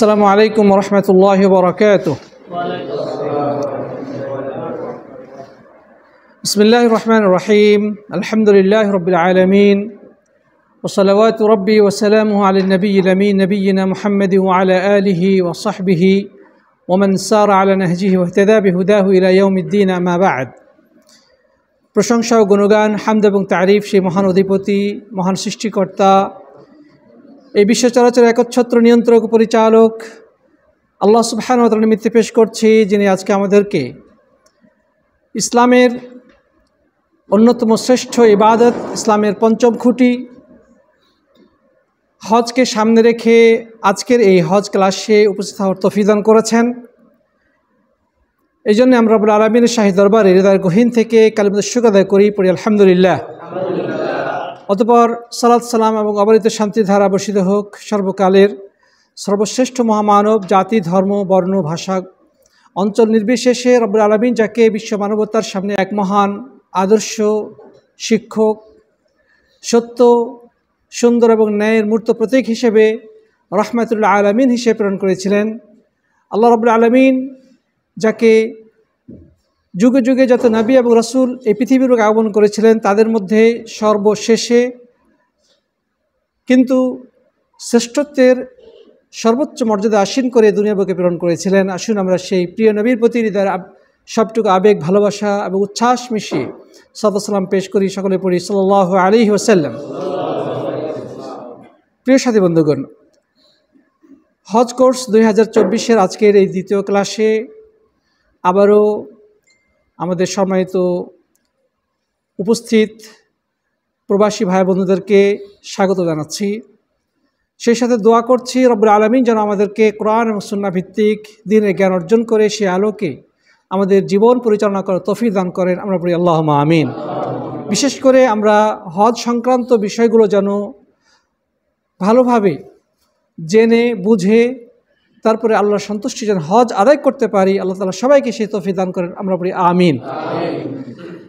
আসসালামু আলাইকুম ওয়া রাহমাতুল্লাহি ওয়া বারাকাতুহু। বিসমিল্লাহির রহমানির রহিম। আলহামদুলিল্লাহি রাব্বিল আলামিন ওয়া সালাওয়াতু রাব্বি ওয়া সালামুহু আলান নাবিয়্যিল আমিন নাবিয়্যিনা মুহাম্মাদি ওয়া আলা আলিহি ওয়া সাহবিহি ওয়া মান সারা আলা নাহজিহি ওয়া ইহতাদা বিহুদাহু ইলা ইয়াউমিদ্দিন, আম্মা বা'দ। প্রশংসা ও গুণগান, হামদ এবং তারিফ সেই মহান অধিপতি, মহান সৃষ্টিকর্তা, এই বিশ্ব চরাচর একচ্ছত্র নিয়ন্ত্রক ও পরিচালক আল্লাহ সুবহানাহু ওয়া তাআলার নিমিত্তে পেশ করছি, যিনি আজকে আমাদেরকে ইসলামের অন্যতম শ্রেষ্ঠ ইবাদত, ইসলামের পঞ্চম খুঁটি হজকে সামনে রেখে আজকের এই হজ ক্লাসে উপস্থিত হওয়ার তৌফিক দান করেছেন। এই জন্য আমরা রব্বুল আলামিনের শাহী দরবারে হৃদয়ের গহীন থেকে কালিমাতুশ শুকর আদায় করি, পড়ি আলহামদুলিল্লাহ। অতঃপর সালাত সালাম এবং অবারিত শান্তির ধারা বর্ষিত হোক সর্বকালের সর্বশ্রেষ্ঠ মহামানব, জাতি, ধর্ম, বর্ণ, ভাষা, অঞ্চল নির্বিশেষে রব্বুল আলামিন যাকে বিশ্ব মানবতার সামনে এক মহান আদর্শ, শিক্ষক, সত্য, সুন্দর এবং ন্যায়ের মূর্ত প্রতীক হিসেবে রাহমাতুল আলামিন হিসেবে প্রেরণ করেছিলেন, আল্লাহ রব্বুল আলামিন যাকে যুগে যুগে যত নবী এবং রাসূল এই পৃথিবীর বুকে আগমন করেছিলেন, তাদের মধ্যে সর্বশেষে কিন্তু শ্রেষ্ঠত্বের সর্বোচ্চ মর্যাদা আসীন করে দুনিয়া বুকে প্রেরণ করেছিলেন। আসুন আমরা সেই প্রিয় নবীর প্রতি হৃদয়ের সবটুকু আবেগ, ভালোবাসা এবং উচ্ছ্বাস মিশিয়ে সালাত সালাম পেশ করি। সকলে পড়ি সাল্লাল্লাহু আলাইহি ওয়াসাল্লাম। প্রিয় সাথী বন্ধুগণ, হজ কোর্স 2024-এর আজকের এই দ্বিতীয় ক্লাসে আবারও আমাদের সম্মানিত উপস্থিত প্রবাসী ভাই বন্ধুদেরকে স্বাগত জানাচ্ছি। সেই সাথে দোয়া করছি রব্বুল আলামিন যেন আমাদেরকে কোরআন এবং সুন্নাহ ভিত্তিক দ্বীনের জ্ঞান অর্জন করে সে আলোকে আমাদের জীবন পরিচালনা করার তৌফিক দান করেন। আমরা বলি আল্লাহুম্মা আমিন। বিশেষ করে আমরা হজ সংক্রান্ত বিষয়গুলো যেন ভালোভাবে জেনে বুঝে তারপরে আল্লাহর সন্তুষ্টি যেন হজ আদায় করতে পারি, আল্লাহ তাআলা সবাইকে সেই তৌফিক দান করেন। আমরা বলি আমিন।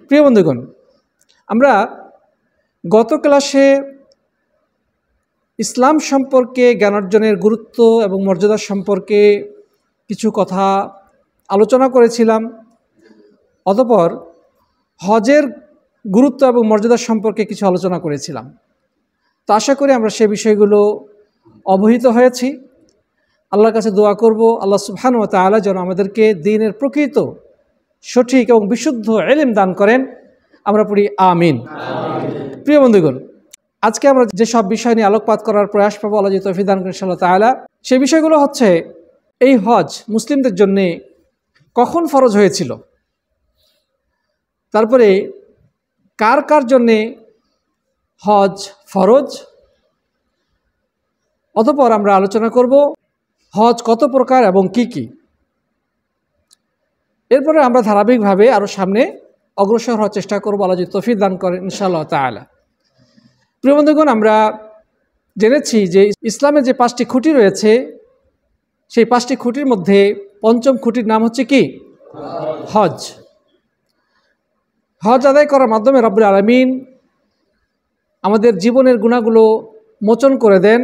প্রিয় বন্ধুগণ, আমরা গত ক্লাসে ইসলাম সম্পর্কে জ্ঞান অর্জনের গুরুত্ব এবং মর্যাদা সম্পর্কে কিছু কথা আলোচনা করেছিলাম। অতঃপর হজের গুরুত্ব এবং মর্যাদা সম্পর্কে কিছু আলোচনা করেছিলাম। তো আশা করি আমরা সে বিষয়গুলো অবহিত হয়েছি। আল্লাহর কাছে দোয়া করব আল্লাহ সুবহানাহু ওয়া তাআলা যেন আমাদেরকে দ্বীনের প্রকৃত, সঠিক এবং বিশুদ্ধ ইলম দান করেন। আমরা পড়ি আমিন। প্রিয় বন্ধুগণ, আজকে আমরা যেসব বিষয় নিয়ে আলোকপাত করার প্রয়াস পাবো, আল্লাহ যদি তৌফিক দান করেন ইনশাআল্লাহ তাআলা, সেই বিষয়গুলো হচ্ছে এই হজ মুসলিমদের জন্য কখন ফরজ হয়েছিল, তারপরে কার কার জন্যে হজ ফরজ, অতঃপর আমরা আলোচনা করব হজ কত প্রকার এবং কি কি। এরপরে আমরা ধারাবাহিকভাবে আরও সামনে অগ্রসর হওয়ার চেষ্টা করবো, আল্লাহ যদি তৌফিক দান করেন ইনশাআল্লাহ তাআলা। প্রিয় বন্ধুগণ, আমরা জেনেছি যে ইসলামের যে 5টি খুঁটি রয়েছে, সেই 5টি খুঁটির মধ্যে পঞ্চম খুঁটির নাম হচ্ছে কি? হজ। হজ আদায় করার মাধ্যমে রব্বুল আলামিন আমাদের জীবনের গুনাহগুলো মোচন করে দেন,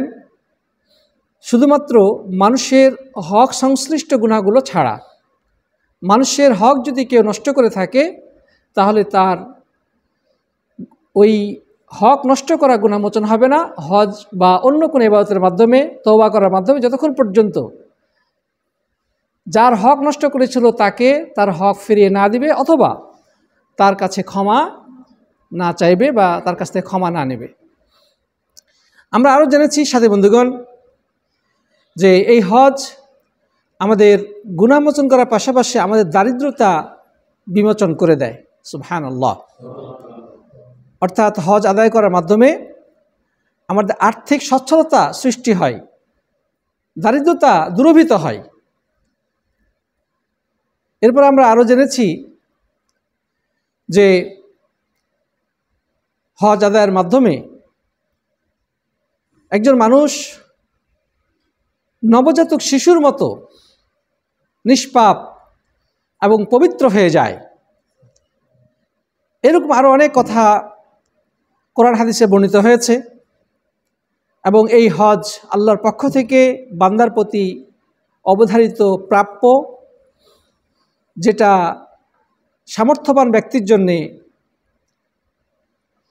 শুধুমাত্র মানুষের হক সংশ্লিষ্ট গুনাহগুলো ছাড়া। মানুষের হক যদি কেউ নষ্ট করে থাকে, তাহলে তার ওই হক নষ্ট করা গুনাহ মোচন হবে না হজ বা অন্য কোনো ইবাদতের মাধ্যমে, তওবা করার মাধ্যমে, যতক্ষণ পর্যন্ত যার হক নষ্ট করেছিল তাকে তার হক ফিরিয়ে না দিবে অথবা তার কাছে ক্ষমা না চাইবে বা তার কাছ থেকে ক্ষমা না নেবে। আমরা আরও জেনেছি সাথী বন্ধুগণ যে এই হজ আমাদের গুনাহ মোচন করার পাশাপাশি আমাদের দারিদ্রতা বিমোচন করে দেয়। সুবহানাল্লাহ। অর্থাৎ হজ আদায় করার মাধ্যমে আমাদের আর্থিক সচ্ছলতা সৃষ্টি হয়, দারিদ্রতা দূরীভূত হয়। এরপর আমরা আরও জেনেছি যে হজ আদায়ের মাধ্যমে একজন মানুষ নবজাতক শিশুর মতো নিষ্পাপ এবং পবিত্র হয়ে যায়। এরকম আরও অনেক কথা কোরআন হাদিসে বর্ণিত হয়েছে এবং এই হজ আল্লাহর পক্ষ থেকে বান্দার প্রতি অবধারিত প্রাপ্য, যেটা সামর্থ্যবান ব্যক্তির জন্যে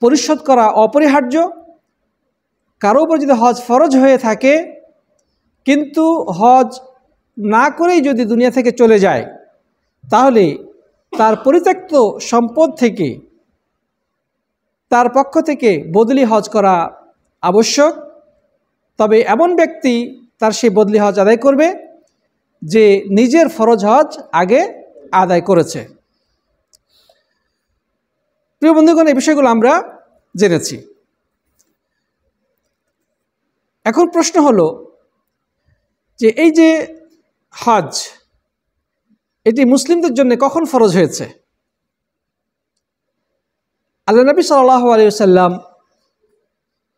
পরিশোধ করা অপরিহার্য। কারো উপর যদি হজ ফরজ হয়ে থাকে কিন্তু হজ না করেই যদি দুনিয়া থেকে চলে যায়, তাহলে তার পরিত্যক্ত সম্পদ থেকে তার পক্ষ থেকে বদলি হজ করা আবশ্যক। তবে এমন ব্যক্তি তার সেই বদলি হজ আদায় করবে যে নিজের ফরজ হজ আগে আদায় করেছে। প্রিয় বন্ধুগণ, এই বিষয়গুলো আমরা জেনেছি। এখন প্রশ্ন হলো যে এই যে হজ, এটি মুসলিমদের জন্য কখন ফরজ হয়েছে? আল্লাহ নবী সাল্লাল্লাহু আলাইহি ওয়াসাল্লাম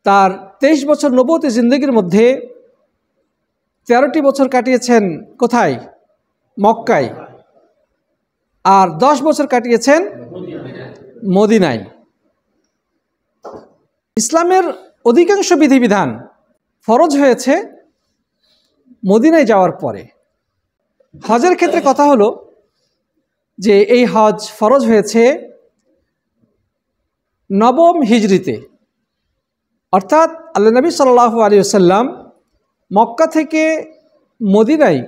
তার 23 বছর নবুয়তি জিন্দেগির মধ্যে 13টি বছর কাটিয়েছেন কোথায়? মক্কায়। আর 10 বছর কাটিয়েছেন মদিনায়। ইসলামের অধিকাংশ বিধিবিধান ফরজ হয়েছে মদিনায় যাওয়ার পরে। হজের ক্ষেত্রে কথা হলো যে এই হজ ফরজ হয়েছে 9ম হিজরিতে, অর্থাৎ আল্লাহ নবী সাল্লাল্লাহু আলাইহি ওয়াসাল্লাম মক্কা থেকে মদিনায়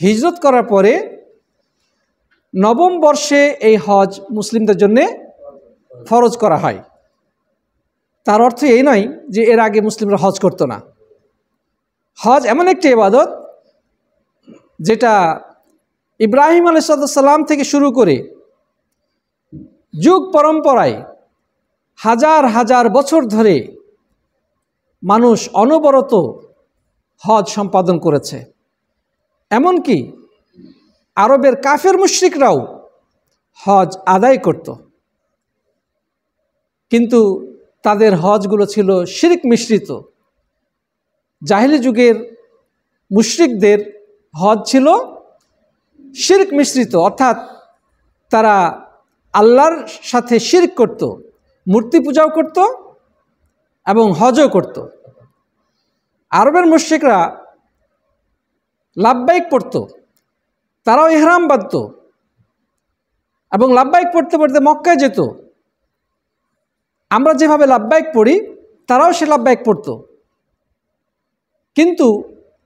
হিজরত করার পরে 9ম বর্ষে এই হজ মুসলিমদের জন্যে ফরজ করা হয়। তার অর্থ এই নয় যে এর আগে মুসলিমরা হজ করতো না। হজ এমন একটি ইবাদত যেটা ইব্রাহিম আলাইহিস সালাম থেকে শুরু করে যুগ পরম্পরায় হাজার হাজার বছর ধরে মানুষ অনবরত হজ সম্পাদন করেছে। এমনকি আরবের কাফের মুশরিকরাও হজ আদায় করত, কিন্তু তাদের হজগুলো ছিল শিরক মিশ্রিত। জাহিলি যুগের মুশরিকদের হজ ছিল শিরক মিশ্রিত, অর্থাৎ তারা আল্লাহর সাথে শিরক করত, মূর্তি পূজাও করত এবং হজও করত। আরবের মুশরিকরা লাব্বাইক পড়ত, তারাও ইহরাম বাঁধত এবং লাব্বাইক পড়তে পড়তে মক্কায় যেত। আমরা যেভাবে লাব্বাইক পড়ি তারাও সে লাব্বাইক পড়ত, কিন্তু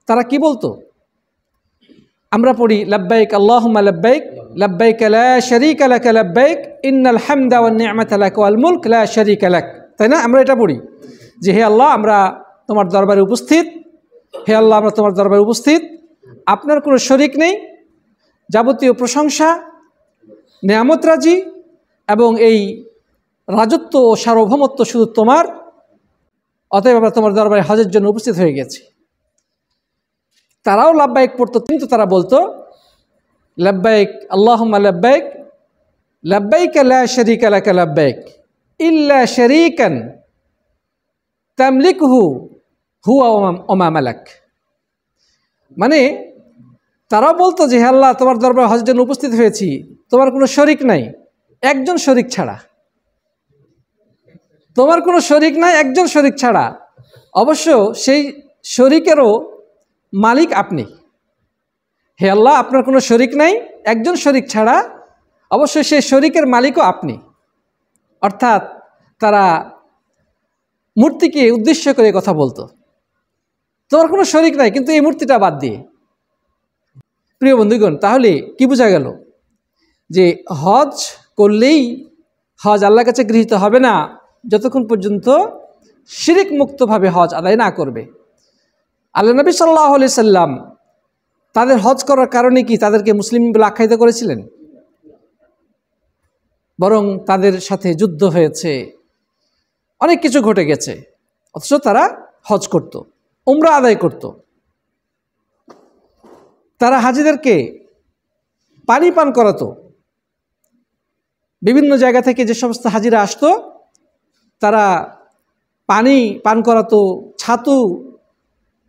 তারা কি বলতো? আমরা পড়ি লাব্বাইক আল্লাহুম্মা লাব্বাইক লাব্বাইক লা শারীকা লাক লাব্বাইক ইন্নাল হামদা ওয়ান নি'মাতা লাক ওয়াল মুলক লা শারীকা লাক, তাই না? আমরা এটা পড়ি যে হে আল্লাহ, আমরা তোমার দরবারে উপস্থিত, হে আল্লাহ আমরা তোমার দরবারে উপস্থিত, আপনার কোনো শরীক নেই, যাবতীয় প্রশংসা নেয়ামত রাজি এবং এই রাজত্ব ও সার্বভৌমত্ব শুধু তোমার, অতএব আমরা তোমার দরবারে হজের জন্য উপস্থিত হয়ে গেছি। তারাও লাব্বাইক পড়তো, কিন্তু তারা বলতো লাব্বাইক আল্লাহুম্মা লাব্বাইক লাব্বাইক লা শারীকা লাক লাব্বাইক ইল্লা শারীকান তামলিকুহু হুয়া ওয়া মা মালাক। মানে তারাও বলতো যে হে আল্লাহ, তোমার দরবারে হজের জন্য উপস্থিত হয়েছি, তোমার কোনো শরীক নাই, একজন শরীক ছাড়া। তোমার কোনো শরীক নাই, একজন শরীক ছাড়া। অবশ্য সেই শরীকেরও মালিক আপনি। হে আল্লাহ, আপনার কোনো শরীক নাই, একজন শরীক ছাড়া, অবশ্যই সেই শরীকের মালিকও আপনি। অর্থাৎ তারা মূর্তিকে উদ্দেশ্য করে কথা বলতো, তোমার কোনো শরীক নাই কিন্তু এই মূর্তিটা বাদ দিয়ে। প্রিয় বন্ধুগণ, তাহলে কি বোঝা গেল? যে হজ করলেই হজ আল্লাহর কাছে গৃহীত হবে না যতক্ষণ পর্যন্ত শিরিক মুক্তভাবে হজ আদায় না করবে। আল্লাহ নবী সাল্লাল্লাহু আলাইহি সাল্লাম তাদের হজ করার কারণে কি তাদেরকে মুসলিম বলে আখ্যায়িত করেছিলেন? বরং তাদের সাথে যুদ্ধ হয়েছে, অনেক কিছু ঘটে গেছে, অথচ তারা হজ করত, উমরা আদায় করত। তারা হাজিদেরকে পানি পান করাতো। বিভিন্ন জায়গা থেকে যে সমস্ত হাজিরা আসতো তারা পানি পান করাতো, ছাতু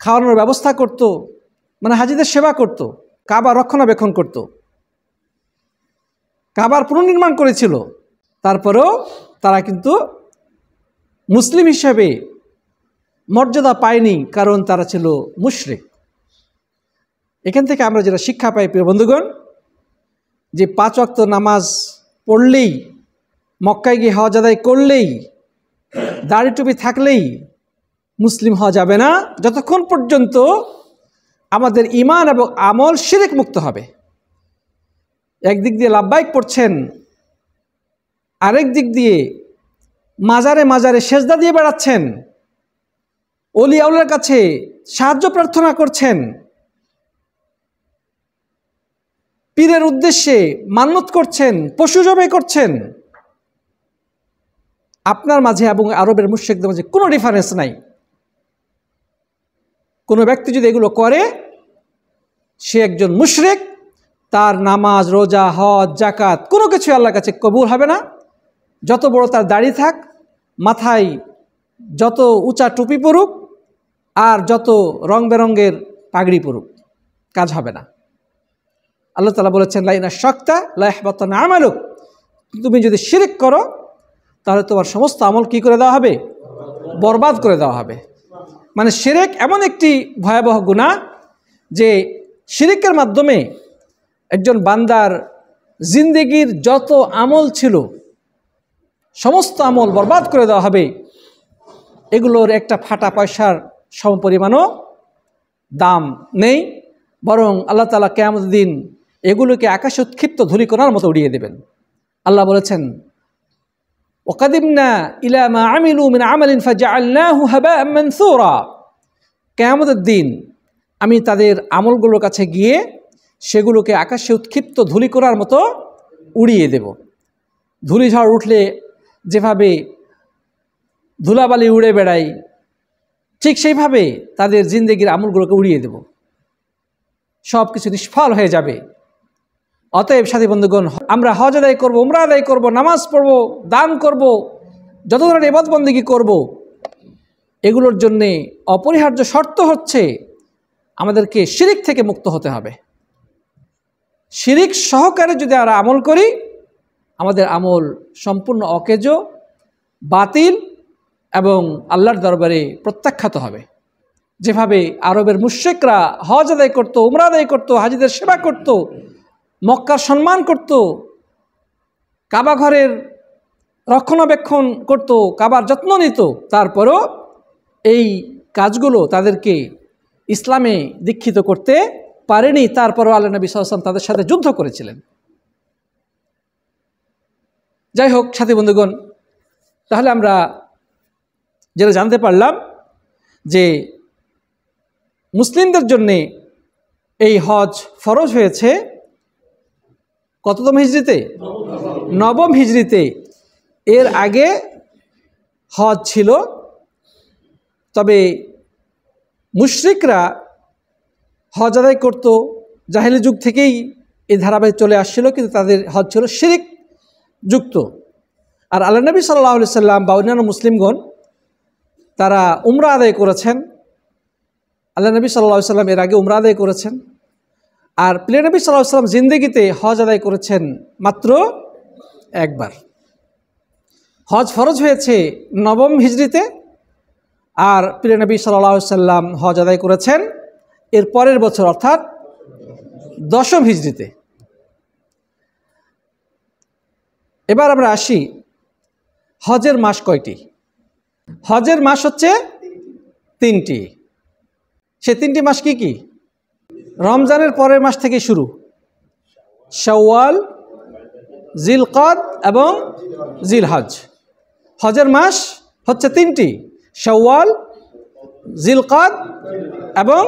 খাওয়ানোর ব্যবস্থা করত, মানে হাজিদের সেবা করত, কাবা রক্ষণাবেক্ষণ করত, কাবার পুনর্নির্মাণ করেছিল। তারপরেও তারা কিন্তু মুসলিম হিসেবে মর্যাদা পায়নি, কারণ তারা ছিল মুশরিক। এখান থেকে আমরা যেটা শিক্ষা পাই প্রিয় বন্ধুগণ, যে 5 ওয়াক্ত নামাজ পড়লেই, মক্কায় গিয়ে হজ আদায় করলেই, দাড়ি টুপি থাকলেই মুসলিম হওয়া যাবে না, যতক্ষণ পর্যন্ত আমাদের ঈমান এবং আমল শিরক মুক্ত হবে। একদিক দিয়ে লাব্বাইক পড়ছেন, আরেক দিক দিয়ে মাজারে মাজারে সেজদা দিয়ে বেড়াচ্ছেন, ওলি আউলিয়ার কাছে সাহায্য প্রার্থনা করছেন, পীরের উদ্দেশ্যে মান্নত করছেন, পশু জবাই করছেন, আপনার মাঝে এবং আরবের মুশরিকদের মাঝে কোনো ডিফারেন্স নাই। কোনো ব্যক্তি যদি এগুলো করে সে একজন মুশরিক, তার নামাজ, রোজা, হজ, জাকাত কোনো কিছু আল্লাহর কাছে কবুল হবে না। যত বড় তার দাড়ি থাক, মাথায় যত উঁচা টুপি পরুক, আর যত রং বেরঙ্গের পাগড়ি পরুক, কাজ হবে না। আল্লাহ তাআলা বলেছেন, লাইনা শাক্তা লা ইয়াহবাতানা আমালুক, তুমি যদি শিরক করো তাহলে তোমার সমস্ত আমল কি করে দেওয়া হবে? বরবাদ করে দেওয়া হবে। মানে শিরক এমন একটি ভয়াবহ গুনাহ যে শিরকের মাধ্যমে একজন বান্দার জিন্দেগির যত আমল ছিল সমস্ত আমল বরবাদ করে দেওয়া হবে। এগুলোর একটা ফাটা পয়সার সমপরিমাণও দাম নেই, বরং আল্লাহ তাআলা কিয়ামতের দিন এগুলোকে আকাশে উৎক্ষিপ্ত ধূলিকণার মতো উড়িয়ে দেবেন। আল্লাহ বলেছেন, ওয়াকাদিমনা ইলা মা আমিলু মিন আমালিন ফাজআলনাহু হাবাআম মানসুরা, কিয়ামতের দিন আমি তাদের আমলগুলোর কাছে গিয়ে সেগুলোকে আকাশে উৎক্ষিপ্ত ধূলিকণার মতো উড়িয়ে দেব। ধূলিঝড় উঠলে যেভাবে ধুলাবালি উড়ে বেড়ায়, ঠিক সেইভাবে তাদের জিন্দেগির আমলগুলোকে উড়িয়ে দেব, সব কিছু নিষ্ফল হয়ে যাবে। অতএব সাথী বন্ধুগণ, আমরা হজ আদায় করবো, উমরা আদায় করবো, নামাজ পড়বো, দান করব, যত ধরনের ইবাদত বন্দেগী করব, এগুলোর জন্যে অপরিহার্য শর্ত হচ্ছে আমাদেরকে শিরিক থেকে মুক্ত হতে হবে। শিরিক সহকারে যদি আমরা আমল করি, আমাদের আমল সম্পূর্ণ অকেজ, বাতিল এবং আল্লাহর দরবারে প্রত্যাখ্যাত হবে। যেভাবে আরবের মুশরিকরা হজ আদায় করতো, উমরা আদায় করতো, হাজিদের সেবা করত, মক্কার সম্মান করত, কাবা ঘরের রক্ষণাবেক্ষণ করত, কাবার যত্ন নিত, তারপরও এই কাজগুলো তাদেরকে ইসলামে দীক্ষিত করতে পারেনি। তারপরও আল্লাহ নবী সাল্লাল্লাহু আলাইহি ওয়াসাল্লাম তাদের সাথে যুদ্ধ করেছিলেন। যাই হোক সাথী বন্ধুগণ, তাহলে আমরা যেটা জানতে পারলাম যে মুসলিমদের জন্যে এই হজ ফরজ হয়েছে কততম হিজরিতে? নবম হিজরিতে। এর আগে হজ ছিল, তবে মুশরিকরা হজ আদায় করত, জাহেলি যুগ থেকেই এই ধারাবাহিক চলে আসছিল, কিন্তু তাদের হজ ছিল শিরিক যুক্ত। আর আল্লাহ নবী সাল্লাল্লাহু আলাইহি সাল্লাম বা অন্যান্য মুসলিমগণ তারা উমরা আদায় করেছেন। আল্লাহ নবী সাল্লাল্লাহু আলাইহি সাল্লাম এর আগে উমরা আদায় করেছেন। আর প্রিয় নবী সাল্লাল্লাহু আলাইহি সাল্লাম জিন্দেগিতে হজ আদায় করেছেন মাত্র একবার। হজ ফরজ হয়েছে নবম হিজরিতে, আর প্রিয় নবী সাল্লাল্লাহু আলাইহি সাল্লাম হজ আদায় করেছেন এর পরের বছর, অর্থাৎ দশম হিজরিতে। এবার আমরা আসি, হজের মাস কয়টি? হজের মাস হচ্ছে 3টি। সে 3টি মাস কি কি? রমজানের পরের মাস থেকে শুরু, শাওয়াল, জিলকদ এবং জিলহজ। হজের মাস হচ্ছে 3টি, শাওয়াল, জিলকদ এবং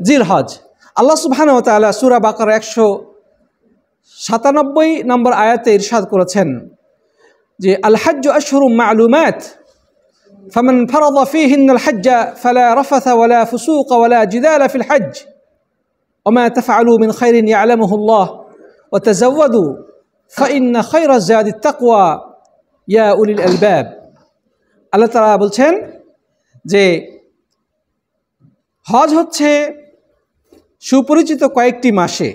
জিলহজ। আল্লাহ সুবহানাহু ওয়া তাআলা সূরা বাকারা 197 নম্বর আয়াতে ইরশাদ করেছেন যে আল হজ্জু আশহুরুম মা'লুমাত ফামান ফারাদা ফীহিন্নাল হজ্জ ফালা রাফাথা ওয়ালা ফুসুকা ওয়ালা জিদালা ফিল হজ্জ ওয়া মা তাফআলু মিন খাইরিন ইয়ালামুহু আল্লাহ ওয়া তাযাওয়াদু ফাইন্না খায়রাজ যাদিত তাকওয়া ইয়া উলিল আলবাব। আল্লাহ তাআলা বলছেন যে হজ হচ্ছে সুপরিচিত কয়েকটি মাসে।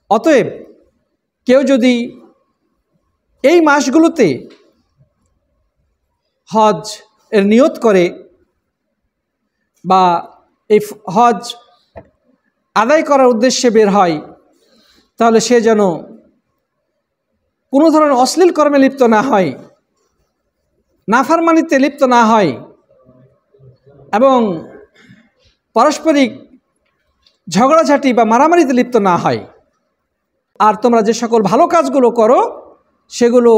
অতএব কেউ যদি এই মাসগুলোতে হজ এর নিয়ত করে বা এই হজ আদায় করার উদ্দেশ্যে বের হয়, তাহলে সে যেন কোনো ধরনের অশ্লীল কর্মে লিপ্ত না হয়, নাফরমানিতে লিপ্ত না হয় এবং পারস্পরিক ঝগড়াঝাটি বা মারামারিতে লিপ্ত না হয়। আর তোমরা যে সকল ভালো কাজগুলো করো সেগুলো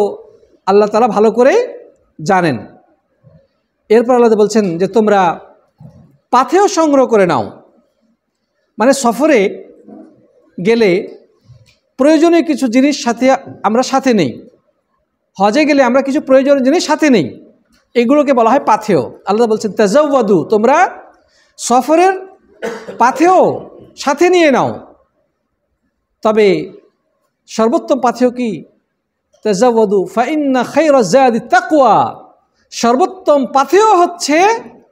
আল্লাহ তাআলা ভালো করে জানেন। এরপর আল্লাহ বলছেন যে তোমরা পাথেয় সংগ্রহ করে নাও, মানে সফরে গেলে প্রয়োজনীয় কিছু জিনিস আমরা সাথে নেই। হজে গেলে আমরা কিছু প্রয়োজনীয় জিনিস সাথে নেই, এগুলোকে বলা হয় পাথেয়। আল্লাহ বলছেন তাজাওয়াদু, তোমরা সফরের পাথেয় সাথে নিয়ে নাও। তবে সর্বোত্তম পাথেয় কি? তাজাওয়াদু ফাইন্না খায়রা যাদি তাকওয়া, সর্বোত্তম পাথেয় হচ্ছে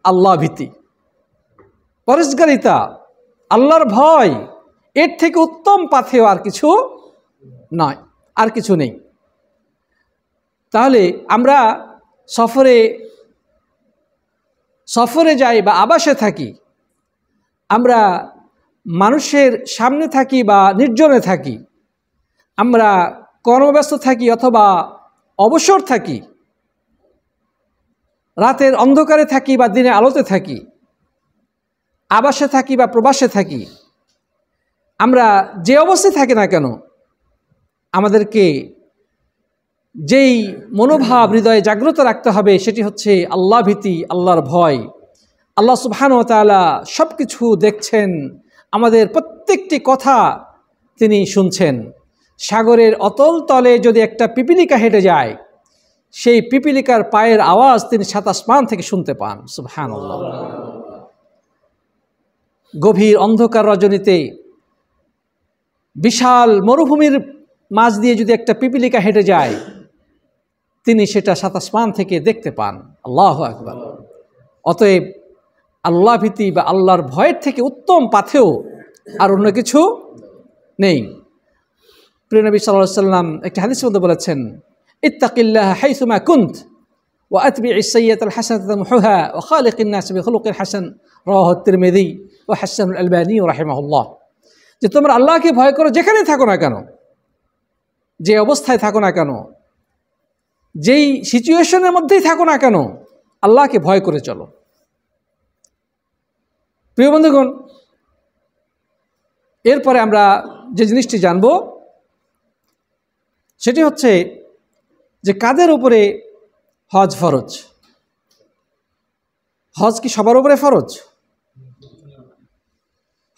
আল্লাহ ভীতি, পরহেজগারিতা, আল্লাহর ভয়। এর থেকে উত্তম পাথেয় আর কিছু নয়, আর কিছু নেই। তাহলে আমরা সফরে যাই বা আবাসে থাকি, আমরা মানুষের সামনে থাকি বা নির্জনে থাকি, আমরা কর্মব্যস্ত থাকি অথবা অবসর থাকি, রাতের অন্ধকারে থাকি বা দিনে আলোতে থাকি, আবাসে থাকি বা প্রবাসে থাকি, আমরা যে অবস্থায় থাকি না কেন, আমাদেরকে যেই মনোভাব হৃদয়ে জাগ্রত রাখতে হবে সেটি হচ্ছে আল্লাহ ভীতি, আল্লাহর ভয়। আল্লাহ সুবহানাহু ওয়া তাআলা সব কিছু দেখছেন, আমাদের প্রত্যেকটি কথা তিনি শুনছেন। সাগরের অতল তলে যদি একটা পিপিলিকা হেঁটে যায়, সেই পিপিলিকার পায়ের আওয়াজ তিনি সাত আসমান থেকে শুনতে পান। সুবহানাল্লাহ। গভীর অন্ধকার রজনীতে বিশাল মরুভূমির মাঝ দিয়ে যদি একটা পিপিলিকা হেঁটে যায়, তিনি সেটা সাত আসমান থেকে দেখতে পান। আল্লাহু আকবার। অতএব আল্লাহ ভীতি বা আল্লাহর ভয়ের থেকে উত্তম পাথেয় আর অন্য কিছু নেই। প্রিয় নবী সাল্লাল্লাহু আলাইহি ওয়াসাল্লাম একটি হাদিসের মধ্যে বলেছেন, ইত্তাকিল্লাহ হাইসুমা কুনত ওয়া আতবি'is সাইয়্যাতাল হাসানাতা তামহুহা ওয়া খালিকিন নাস বিখুলুকিন হাসান, রাওয়াহু তিরমিযী ওয়া হাসানুল আলবানী রাহিমাহুল্লাহ। যে তোমরা আল্লাহকে ভয় করো যেখানে থাকো না কেন, যে অবস্থায় থাকো না কেন, যেই সিচুয়েশনের মধ্যেই থাকো না কেন, আল্লাহকে ভয় করে চলো। প্রিয় বন্ধুগণ, এরপরে আমরা যে জিনিসটি জানব সেটি হচ্ছে যে কাদের উপরে হজ ফরজ। হজ কি সবার উপরে ফরজ?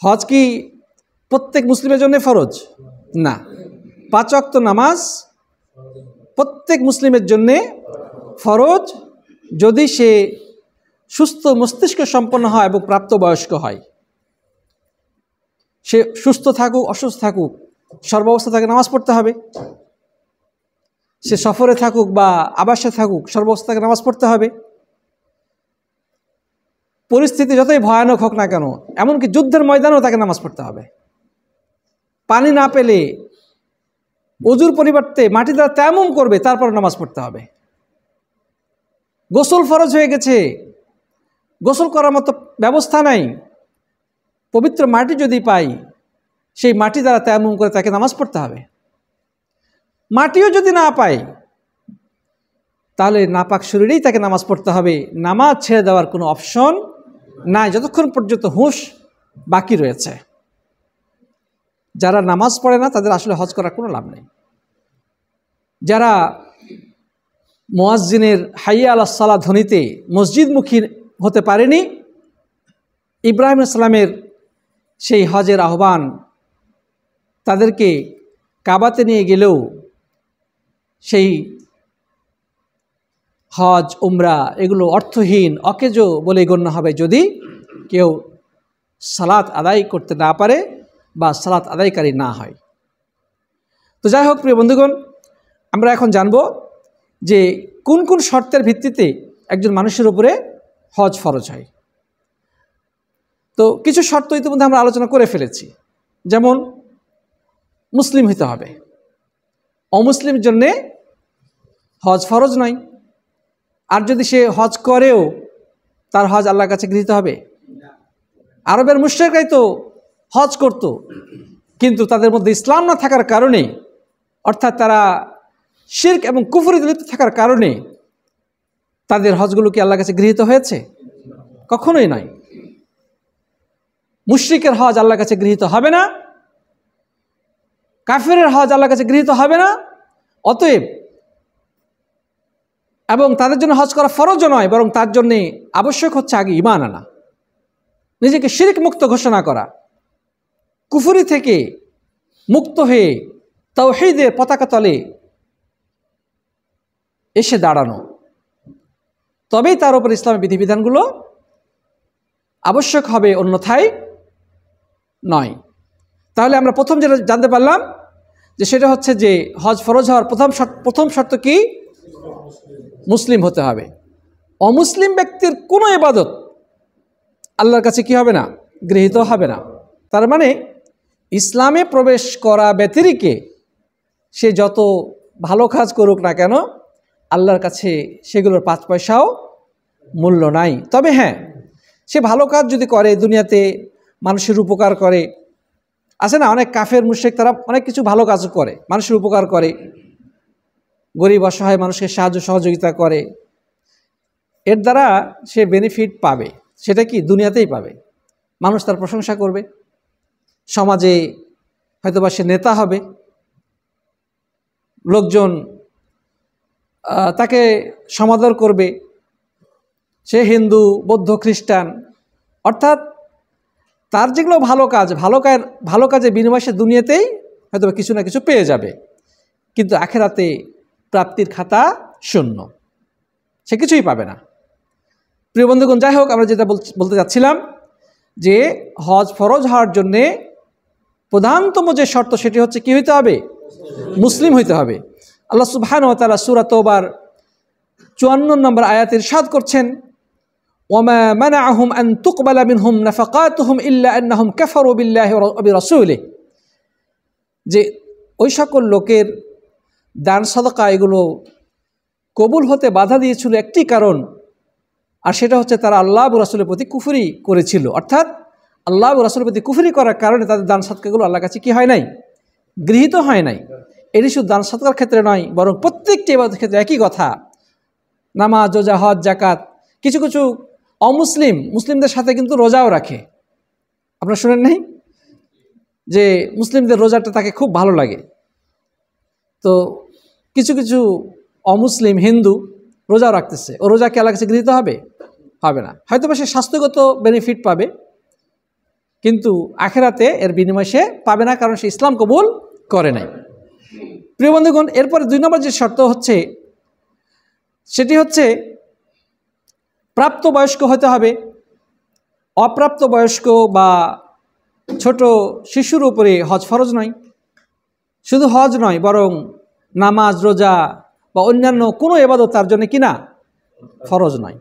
হজ কি প্রত্যেক মুসলিমের জন্য ফরজ? না। 5 ওয়াক্ত নামাজ প্রত্যেক মুসলিমের জন্য ফরজ, যদি সে সুস্থ মস্তিষ্ক সম্পন্ন হয় এবং প্রাপ্তবয়স্ক হয়। সে সুস্থ থাকুক অসুস্থ থাকুক, সর্বাবস্থা তাকে নামাজ পড়তে হবে। সে সফরে থাকুক বা আবাসে থাকুক, সর্বাবস্থা তাকে নামাজ পড়তে হবে। পরিস্থিতি যতই ভয়ানক হোক না কেন, এমনকি যুদ্ধের ময়দানেও তাকে নামাজ পড়তে হবে। পানি না পেলে ওযুর পরিবর্তে মাটি দ্বারা তায়াম্মুম করবে, তারপর নামাজ পড়তে হবে। গোসল ফরজ হয়ে গেছে, গোসল করার মতো ব্যবস্থা নাই, পবিত্র মাটি যদি পাই, সেই মাটি দ্বারা তায়াম্মুম করে তাকে নামাজ পড়তে হবে। মাটিও যদি না পাই, তাহলে নাপাক শরীরেই তাকে নামাজ পড়তে হবে। নামাজ ছেড়ে দেওয়ার কোনো অপশন নাই যতক্ষণ পর্যন্ত হুঁশ বাকি রয়েছে। যারা নামাজ পড়ে না তাদের আসলে হজ করার কোনো লাভ নেই। যারা মুয়াজ্জিনের হাইয়া আলাস সালাহ ধ্বনিতে মসজিদমুখী হতে পারেনি, ইব্রাহিম আলাইহিস সালামের সেই হজের আহ্বান তাদেরকে কাবাতে নিয়ে গেলেও সেই হজ উমরা এগুলো অর্থহীন, অকেজো বলে গণ্য হবে যদি কেউ সালাত আদায় করতে না পারে বা সালাত আদায়কারী না হয়। তো যাই হোক প্রিয় বন্ধুগণ, আমরা এখন জানব যে কোন কোন শর্তের ভিত্তিতে একজন মানুষের উপরে হজ ফরজ হয়। তো কিছু শর্ত ইতিমধ্যে আমরা আলোচনা করে ফেলেছি, যেমন মুসলিম হতে হবে। অমুসলিমের জন্যে হজ ফরজ নয়। আর যদি সে হজ করেও তার হজ আল্লাহর কাছে গৃহীত হবে? আরবের মুশরিকরাই তো হজ করত, কিন্তু তাদের মধ্যে ইসলাম না থাকার কারণে, অর্থাৎ তারা শিরক এবং কুফরিতে লিপ্ত থাকার কারণে তাদের হজগুলো কি আল্লাহর কাছে গৃহীত হয়েছে? কখনোই নয়। মুশরিকের হজ আল্লাহর কাছে গৃহীত হবে না, কাফেরের হজ আল্লাহর কাছে গৃহীত হবে না। অতএব, এবং তাদের জন্য হজ করা ফরজও নয়, বরং তার জন্য আবশ্যক হচ্ছে আগে ঈমান আনা, নিজেকে শিরক মুক্ত ঘোষণা করা, কুফরি থেকে মুক্ত হয়ে তাওহীদের পতাকা তলে এসে দাঁড়ানো, তবেই তার উপর ইসলামের বিধিবিধানগুলো আবশ্যক হবে, অন্যথায় নয়। তাহলে আমরা প্রথম যেটা জানতে পারলাম যে সেটা হচ্ছে যে হজ ফরজ হওয়ার প্রথম শর্ত কি? মুসলিম হতে হবে। অমুসলিম ব্যক্তির কোনো ইবাদত আল্লাহর কাছে কি হবে না? গৃহীত হবে না। তার মানে ইসলামে প্রবেশ করা ব্যতিরিকে সে যত ভালো কাজ করুক না কেন, আল্লাহর কাছে সেগুলোর 5 পয়সাও মূল্য নাই। তবে হ্যাঁ, সে ভালো কাজ যদি করে, দুনিয়াতে মানুষের উপকার করে, আছে না অনেক কাফের মুশরিক, তারা অনেক কিছু ভালো কাজ করে, মানুষের উপকার করে, গরিব অসহায় মানুষকে সাহায্য সহযোগিতা করে, এর দ্বারা সে বেনিফিট পাবে। সেটা কি? দুনিয়াতেই পাবে। মানুষ তার প্রশংসা করবে, সমাজে হয়তোবা সে নেতা হবে, লোকজন তাকে সমাদর করবে, সে হিন্দু, বৌদ্ধ, খ্রিস্টান, অর্থাৎ তার যেগুলো ভালো কাজের বিনিময়ে সে দুনিয়াতেই হয়তোবা কিছু না কিছু পেয়ে যাবে, কিন্তু আখিরাতে প্রাপ্তির খাতা শূন্য, সে কিছুই পাবে না। প্রিয় বন্ধুগণ, যাই হোক, আমরা যেটা বলতে যাচ্ছিলাম যে হজ ফরজ হওয়ার জন্যে প্রধানতম যে শর্ত সেটি হচ্ছে কি হইতে হবে? মুসলিম হইতে হবে। আল্লাহ সুবহানাহু ওয়া তাআলা সূরা তওবার 54 নম্বর আয়াতে ইরশাদ করছেন, ওয়ামা মানাআহুম আন তুকবালা মিনহুম নাফাকাতুহুম ইল্লা আন্নাহুম কাফারু বিল্লাহি ওয়া বিরাসূলিহি, যে ওই সকল লোকের দান সাদাকা এগুলো কবুল হতে বাধা দিয়েছিল একটি কারণ, আর সেটা হচ্ছে তারা আল্লাহ ও রাসূলের প্রতি কুফরি করেছিল। অর্থাৎ আল্লাহ ও রাসূলের প্রতি কুফরি করার কারণে তাদের দান সাদকাগুলো আল্লাহর কাছে কি হয় নাই? গৃহীত হয় নাই। এটি শুধু দান সাদকার ক্ষেত্রে নয়, বরং প্রত্যেকটি ইবাদতের ক্ষেত্রে একই কথা। নামাজ, রোজা, হজ, যাকাত, কিছু কিছু মুসলিমদের সাথে কিন্তু রোজাও রাখে। আপনারা শুনেন নাই যে মুসলিমদের রোজাটা তাকে খুব ভালো লাগে? তো কিছু কিছু অমুসলিম হিন্দু রোজাও রাখতেছে, ও রোজা কি আল্লাহর কাছে গৃহীত হবে? হবে না। হয়তো বা সে স্বাস্থ্যগত বেনিফিট পাবে, কিন্তু আখিরাতে এর বিনিময় সে পাবে না, কারণ সে ইসলাম কবুল করে নাই। প্রিয় বন্ধুগণ, এরপরে 2 নম্বর যে শর্ত হচ্ছে সেটি হচ্ছে প্রাপ্তবয়স্ক হতে হবে। অপ্রাপ্ত বয়স্ক বা ছোট শিশুর উপরে হজ ফরজ নয়। শুধু হজ নয়, বরং নামাজ, রোজা বা অন্যান্য কোনো ইবাদত তার জন্য কিনা ফরজ নয়,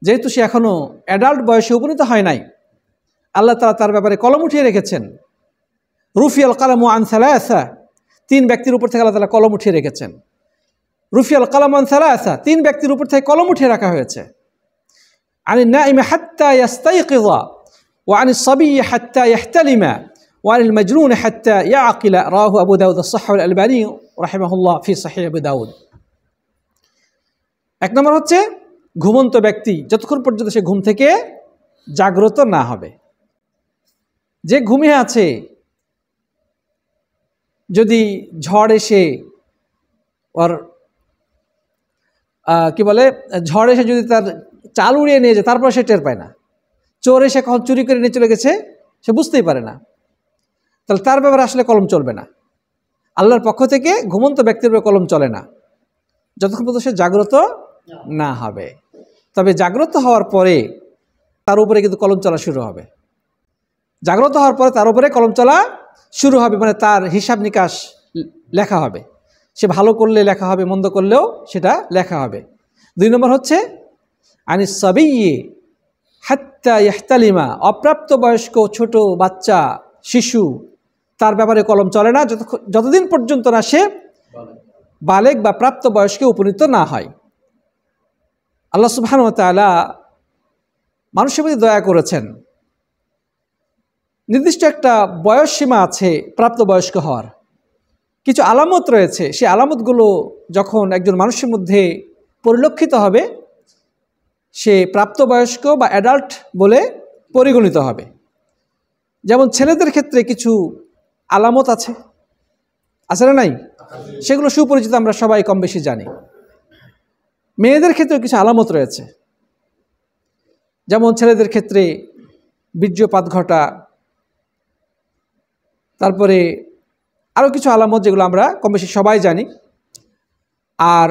যেহেতু সে এখনো অ্যাডাল্ট বয়সে উপনীত হয় নাই। আল্লাহ তাআলা তার ব্যাপারে কলম উঠিয়ে রেখেছেন। রুফিয়াল কালামু আন সালাসা, 3 ব্যক্তির উপর থেকে আল্লাহ তাআলা কলম উঠিয়ে রেখেছেন। রুফিয়াল কালামু আন সালাসা, 3 ব্যক্তির উপর থেকে কলম উঠিয়ে রাখা হয়েছে। আনিন নাইমি হাত্তা ইয়াস্তাইকিযা ওয়া আনিস সাবিয়্যি হাত্তা ইয়াহতালিমা ওয়া আনিল মাজনুনি হাত্তা ইয়াকিলা, রাওয়াহু আবু দাউদ as-সাহহাহু আল-আলবানী রাহিমাহুল্লাহ ফি সহিহ আবু দাউদ। 1 নম্বর হচ্ছে ঘুমন্ত ব্যক্তি যতক্ষণ পর্যন্ত সে ঘুম থেকে জাগ্রত না হবে। যে ঘুমিয়ে আছে, যদি ঝড় এসে ওর ঝড় এসে যদি তার চাল উড়িয়ে নিয়ে যায়, তারপর সে টের পায় না। চোর এসে কখন চুরি করে নিয়ে চলে গেছে সে বুঝতেই পারে না, তাহলে তার ব্যাপারে আসলে কলম চলবে না। আল্লাহর পক্ষ থেকে ঘুমন্ত ব্যক্তির উপরে কলম চলে না যতক্ষণ পর্যন্ত সে জাগ্রত না হবে। তবে জাগ্রত হওয়ার পরে তার উপরে কিন্তু কলম চলা শুরু হবে। জাগ্রত হওয়ার পরে তার উপরে কলম চলা শুরু হবে, মানে তার হিসাব নিকাশ লেখা হবে। সে ভালো করলে লেখা হবে, মন্দ করলেও সেটা লেখা হবে। 2 নম্বর হচ্ছে আনিস সাবিয়্যি হাত্তা ইয়াহতালিমা, অপ্রাপ্ত বয়স্ক ছোট বাচ্চা শিশু, তার ব্যাপারে কলম চলে না যতদিন পর্যন্ত না সে বালেগ বা প্রাপ্ত বয়স্কে উপনীত না হয়। আল্লাহ সুবহানাহু ওয়া তাআলা মানুষের প্রতি দয়া করেছেন। নির্দিষ্ট একটা বয়স সীমা আছে প্রাপ্তবয়স্ক হওয়ার, কিছু আলামত রয়েছে। সেই আলামতগুলো যখন একজন মানুষের মধ্যে পরিলক্ষিত হবে, সে প্রাপ্তবয়স্ক বা অ্যাডাল্ট বলে পরিগণিত হবে। যেমন ছেলেদের ক্ষেত্রে কিছু আলামত আছে না নাই? সেগুলো সুপরিচিত, আমরা সবাই কম বেশি জানি। মেয়েদের ক্ষেত্রেও কিছু আলামত রয়েছে, যেমন ছেলেদের ক্ষেত্রে বীর্যপাত ঘটা, তারপরে আরও কিছু আলামত যেগুলো আমরা কম বেশি সবাই জানি। আর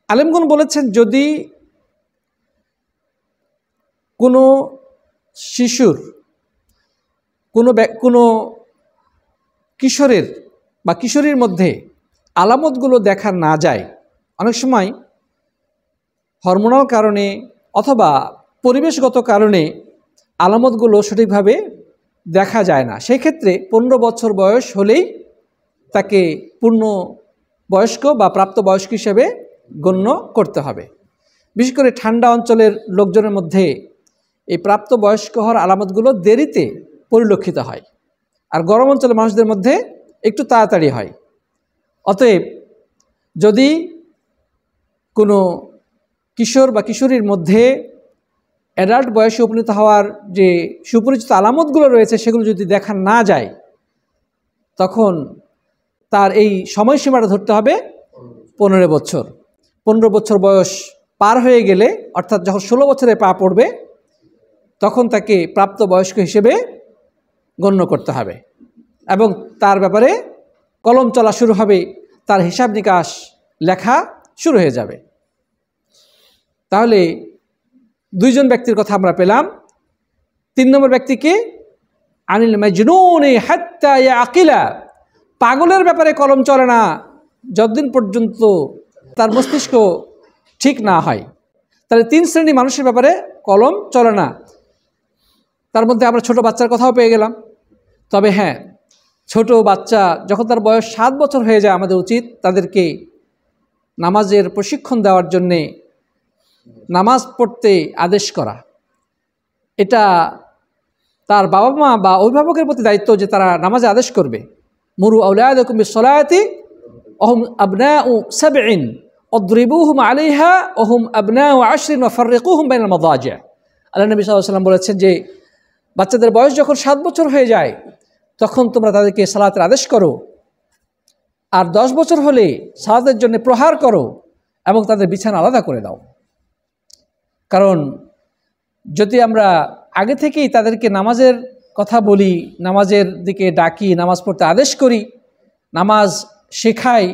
আলেমগণ বলেছেন, যদি কোনো শিশুর, কোনো কিশোরের বা কিশোরীর মধ্যে আলামতগুলো দেখা না যায়, অনেক সময় হরমোনাল কারণে অথবা পরিবেশগত কারণে আলামতগুলো সঠিকভাবে দেখা যায় না, সেই ক্ষেত্রে 15 বছর বয়স হলেই তাকে পূর্ণ বয়স্ক বা প্রাপ্তবয়স্ক হিসেবে গণ্য করতে হবে। বিশেষ করে ঠান্ডা অঞ্চলের লোকজনের মধ্যে এই প্রাপ্তবয়স্ক হওয়ার আলামতগুলো দেরিতে পরিলক্ষিত হয়, আর গরম অঞ্চলের মানুষদের মধ্যে একটু তাড়াতাড়ি হয়। অতএব যদি কোনো কিশোর বা কিশোরীর মধ্যে অ্যাডাল্ট বয়সে উপনীত হওয়ার যে সুপরিচিত আলামতগুলো রয়েছে সেগুলো যদি দেখা না যায়, তখন তার এই সময়সীমাটা ধরতে হবে 15 বছর। 15 বছর বয়স পার হয়ে গেলে, অর্থাৎ যখন 16 বছরে পা পড়বে, তখন তাকে প্রাপ্তবয়স্ক হিসেবে গণ্য করতে হবে এবং তার ব্যাপারে কলম চলা শুরু হবে, তার হিসাব নিকাশ লেখা শুরু হয়ে যাবে। তাহলে দুইজন ব্যক্তির কথা আমরা পেলাম। 3 নম্বর ব্যক্তিকে, আনিল মাজনুনি হাত্তা ইয়াকিলা, পাগলের ব্যাপারে কলম চলে না যতদিন পর্যন্ত তার মস্তিষ্ক ঠিক না হয়। তাহলে 3 শ্রেণী মানুষের ব্যাপারে কলম চলে না। তার মধ্যে আমরা ছোট বাচ্চার কথাও পেয়ে গেলাম। তবে হ্যাঁ, ছোট বাচ্চা যখন তার বয়স 7 বছর হয়ে যায়, আমাদের উচিত তাদেরকে নামাজের প্রশিক্ষণ দেওয়ার জন্যে নামাজ পড়তে আদেশ করা। এটা তার বাবা মা বা অভিভাবকের প্রতি দায়িত্ব যে তারা নামাজে আদেশ করবে। মুরু আওলাদাকুম বিসসালাতি ওহুম আবনাউ সাবঈন অদ্রিবুহুম আলাইহা ওহুম আবনাউ আশরিন ওয়াফাররিকুহুম বাইনাল মাদাজি'। আল্লাহ নবী সাল্লাল্লাহু আলাইহি ওয়াসাল্লাম বলেছেন যে বাচ্চাদের বয়স যখন 7 বছর হয়ে যায়, তখন তোমরা তাদেরকে সালাতের আদেশ করো, আর 10 বছর হলে সালাতের জন্য প্রহার করো এবং তাদের বিছানা আলাদা করে দাও। কারণ যদি আমরা আগে থেকেই তাদেরকে নামাজের কথা বলি, নামাজের দিকে ডাকি, নামাজ পড়তে আদেশ করি, নামাজ শেখাই,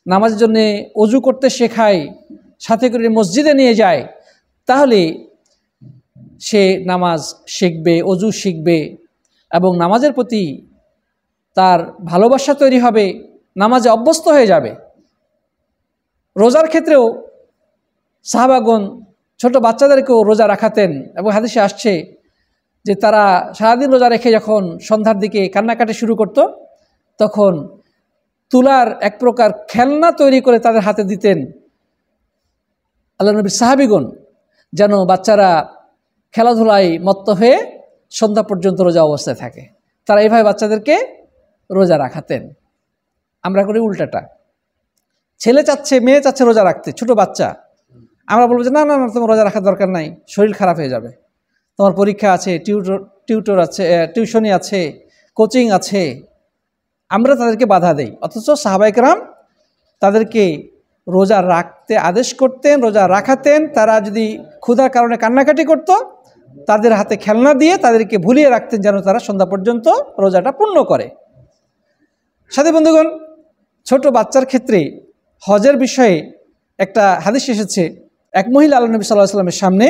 নামাজের জন্য অজু করতে শেখাই, সাথে করে মসজিদে নিয়ে যায়, তাহলে সে নামাজ শিখবে, অজু শিখবে এবং নামাজের প্রতি তার ভালোবাসা তৈরি হবে, নামাজে অভ্যস্ত হয়ে যাবে। রোজার ক্ষেত্রেও সাহাবাগণ ছোট বাচ্চাদেরকেও রোজা রাখাতেন এবং হাদিসে আসছে যে তারা সারাদিন রোজা রেখে যখন সন্ধ্যার দিকে কান্নাকাটি শুরু করত, তখন তুলার এক প্রকার খেলনা তৈরি করে তাদের হাতে দিতেন আল্লাহ নবীর সাহাবিগণ, যেন বাচ্চারা খেলাধুলায় মত্ত হয়ে সন্ধ্যা পর্যন্ত রোজা অবস্থায় থাকে। তারা এইভাবে বাচ্চাদেরকে রোজা রাখাতেন। আমরা করি উল্টাটা, ছেলে চাচ্ছে, মেয়ে চাচ্ছে রোজা রাখতে, ছোট বাচ্চা, আমরা বলবো যে না না না, তোমার রোজা রাখার দরকার নাই, শরীর খারাপ হয়ে যাবে, তোমার পরীক্ষা আছে, টিউটর আছে, টিউশনি আছে, কোচিং আছে। আমরা তাদেরকে বাধা দেই, অথচ সাহাবায়ে কেরাম তাদেরকে রোজা রাখতে আদেশ করতেন, রোজা রাখাতেন। তারা যদি ক্ষুধার কারণে কান্নাকাটি করত, তাদের হাতে খেলনা দিয়ে তাদেরকে ভুলিয়ে রাখতেন যেন তারা সন্ধ্যা পর্যন্ত রোজাটা পূর্ণ করে। সাথী বন্ধুগণ, ছোট বাচ্চার ক্ষেত্রে হজের বিষয়ে একটা হাদিস এসেছে। এক মহিলা আল্লাহ নবী সাল্লাল্লাহু আলাইহি ওয়াসাল্লামের সামনে